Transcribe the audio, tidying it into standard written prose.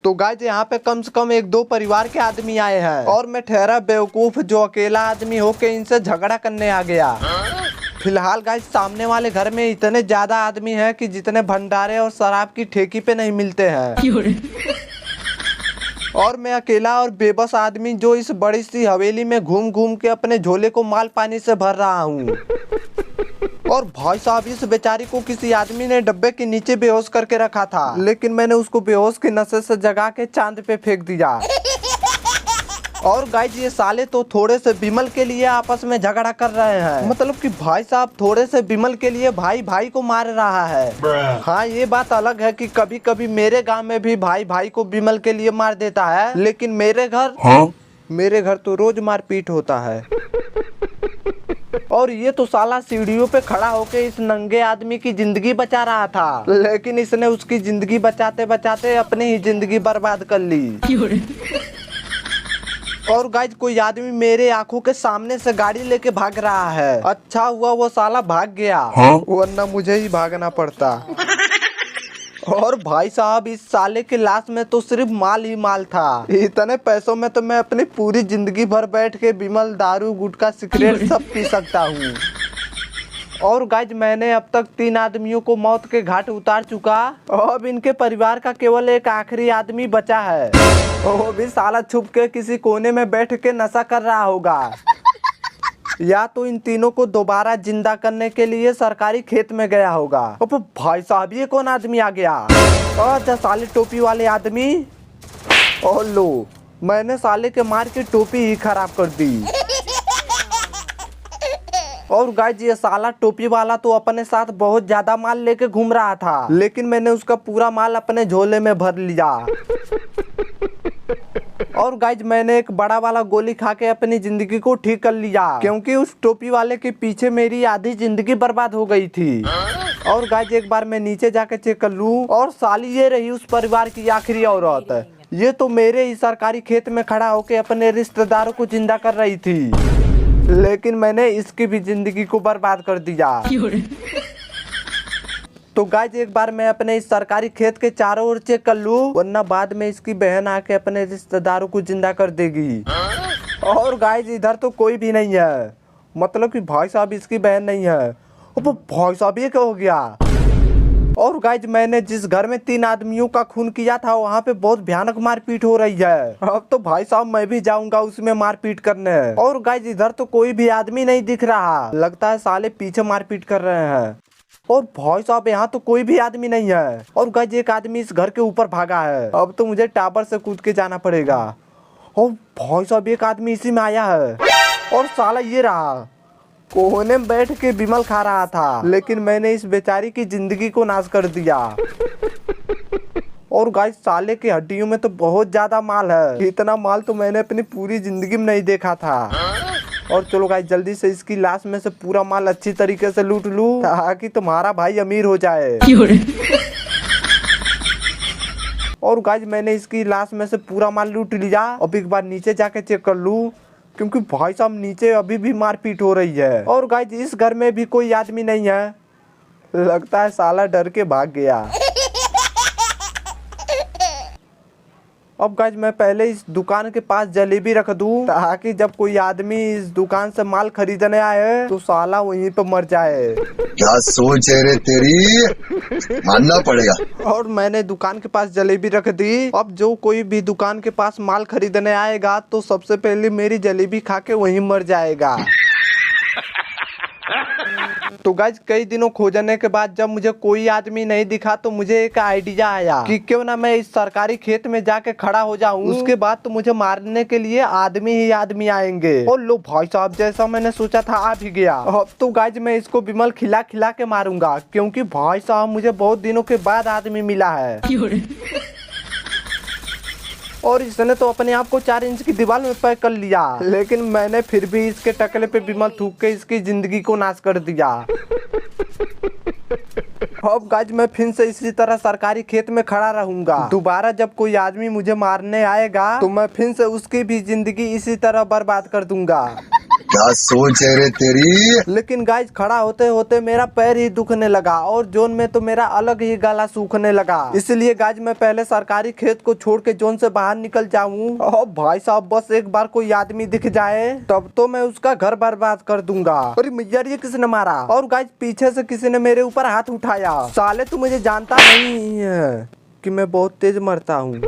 तो गाइस यहाँ पे कम से कम एक दो परिवार के आदमी आए हैं और मैं ठहरा बेवकूफ जो अकेला आदमी होके इनसे झगड़ा करने आ गया। फिलहाल गाइस सामने वाले घर में इतने ज्यादा आदमी हैं कि जितने भंडारे और शराब की ठेकी पे नहीं मिलते हैं। और मैं अकेला और बेबस आदमी जो इस बड़ी सी हवेली में घूम घूम के अपने झोले को माल पानी से भर रहा हूँ। और भाई साहब इस बेचारी को किसी आदमी ने डब्बे के नीचे बेहोश करके रखा था, लेकिन मैंने उसको बेहोश के नशे से जगा के चांद पे फेंक दिया। और गाइस ये साले तो थोड़े से बिमल के लिए आपस में झगड़ा कर रहे हैं। मतलब कि भाई साहब थोड़े से बिमल के लिए भाई भाई को मार रहा है। हाँ ये बात अलग है कि कभी कभी मेरे गांव में भी भाई भाई को बिमल के लिए मार देता है, लेकिन मेरे घर तो रोज मारपीट होता है। और ये तो साला सीढ़ियों पे खड़ा होके इस नंगे आदमी की जिंदगी बचा रहा था, लेकिन इसने उसकी जिंदगी बचाते बचाते अपनी ही जिंदगी बर्बाद कर ली। और गाइस कोई आदमी मेरे आंखों के सामने से गाड़ी लेके भाग रहा है। अच्छा हुआ वो साला भाग गया, वरना मुझे ही भागना पड़ता। और भाई साहब इस साले के लाश में तो सिर्फ माल ही माल था। इतने पैसों में तो मैं अपनी पूरी जिंदगी भर बैठ के बिमल, दारू, गुटखा, सिगरेट सब पी सकता हूँ। और गाइज मैंने अब तक 3 आदमियों को मौत के घाट उतार चुका। अब इनके परिवार का केवल एक आखिरी आदमी बचा है। वो भी साला छुप के किसी कोने में बैठ के नशा कर रहा होगा, या तो इन तीनों को दोबारा जिंदा करने के लिए सरकारी खेत में गया होगा। अब भाई साहब ये कौन आदमी आ गया? अच्छा साले टोपी वाले आदमी। और लो मैंने साले के मार के टोपी ही खराब कर दी। और गाइस ये साला टोपी वाला तो अपने साथ बहुत ज्यादा माल लेके घूम रहा था, लेकिन मैंने उसका पूरा माल अपने झोले में भर लिया। और गाइज मैंने एक बड़ा वाला गोली खा के अपनी जिंदगी को ठीक कर लिया, क्योंकि उस टोपी वाले के पीछे मेरी आधी जिंदगी बर्बाद हो गई थी। और गाइज एक बार मैं नीचे जाके चेक कर लूं, और साली ये रही उस परिवार की आखिरी औरत। ये तो मेरे ही सरकारी खेत में खड़ा होके अपने रिश्तेदारों को जिंदा कर रही थी, लेकिन मैंने इसकी भी जिंदगी को बर्बाद कर दिया। तो गाइज एक बार मैं अपने इस सरकारी खेत के चारों ओर चेक कर लूं, वरना बाद में इसकी बहन आके अपने रिश्तेदारों को जिंदा कर देगी। और गाइज इधर तो कोई भी नहीं है, मतलब कि भाई साहब इसकी बहन नहीं है। अब भाई साहब ये क्या हो गया? और गाइज मैंने जिस घर में 3 आदमियों का खून किया था वहाँ पे बहुत भयानक मारपीट हो रही है। अब तो भाई साहब मैं भी जाऊंगा उसमें मारपीट करने। और गाइज इधर तो कोई भी आदमी नहीं दिख रहा, लगता है साले पीछे मारपीट कर रहे हैं। और भाई साहब यहाँ तो कोई भी आदमी नहीं है। और गाइस एक आदमी इस घर के ऊपर भागा है, अब तो मुझे टावर से कूद के जाना पड़ेगा। और भाई साहब एक आदमी इसी में आया है, और साला ये रहा कोने में बैठ के बिमल खा रहा था, लेकिन मैंने इस बेचारी की जिंदगी को नाश कर दिया। और गाइस साले की हड्डियों में तो बहुत ज्यादा माल है, इतना माल तो मैंने अपनी पूरी जिंदगी में नहीं देखा था। और चलो गाइस जल्दी से इसकी लाश में से पूरा माल अच्छी तरीके से लूट लूं, ताकि तुम्हारा भाई अमीर हो जाए। और गाइस मैंने इसकी लाश में से पूरा माल लूट लिया। अब एक बार नीचे जाके चेक कर लूं, क्योंकि भाई साहब नीचे अभी भी मारपीट हो रही है। और गाइस इस घर में भी कोई आदमी नहीं है, लगता है साला डर के भाग गया। अब गाइस मैं पहले इस दुकान के पास जलेबी रख दूं, ताकि जब कोई आदमी इस दुकान से माल खरीदने आए तो साला वहीं पे मर जाए। क्या सोच है रे तेरी, मानना पड़ेगा। और मैंने दुकान के पास जलेबी रख दी। अब जो कोई भी दुकान के पास माल खरीदने आएगा तो सबसे पहले मेरी जलेबी खा के वहीं मर जाएगा। तो गाइस कई दिनों खोजने के बाद जब मुझे कोई आदमी नहीं दिखा तो मुझे एक आइडिया आया कि क्यों ना मैं इस सरकारी खेत में जाके खड़ा हो जाऊं। उसके बाद तो मुझे मारने के लिए आदमी ही आदमी आएंगे। और लो भाई साहब जैसा मैंने सोचा था आ भी गया। अब तो गाइस मैं इसको बिमल खिला खिला के मारूंगा, क्योंकि भाई साहब मुझे बहुत दिनों के बाद आदमी मिला है। और इसने तो अपने आप को 4 इंच की दीवार में पैक कर लिया, लेकिन मैंने फिर भी इसके टकले पे बिमल थूक के इसकी जिंदगी को नाश कर दिया। अब गाइस मैं फिर से इसी तरह सरकारी खेत में खड़ा रहूंगा। दोबारा जब कोई आदमी मुझे मारने आएगा तो मैं फिर से उसकी भी जिंदगी इसी तरह बर्बाद कर दूंगा। क्या सोच है रे तेरी। लेकिन गाइज खड़ा होते होते मेरा पैर ही दुखने लगा और जोन में तो मेरा अलग ही गला सूखने लगा। इसलिए गाइज मैं पहले सरकारी खेत को छोड़ के जोन से बाहर निकल जाऊं। और भाई साहब बस एक बार कोई आदमी दिख जाए तब तो मैं उसका घर बर्बाद कर दूंगा। अरे मैया ये किसने मारा? और गाइज पीछे से किसी ने मेरे ऊपर हाथ उठाया। साले तू मुझे जानता नहीं है कि मैं बहुत तेज मरता हूँ।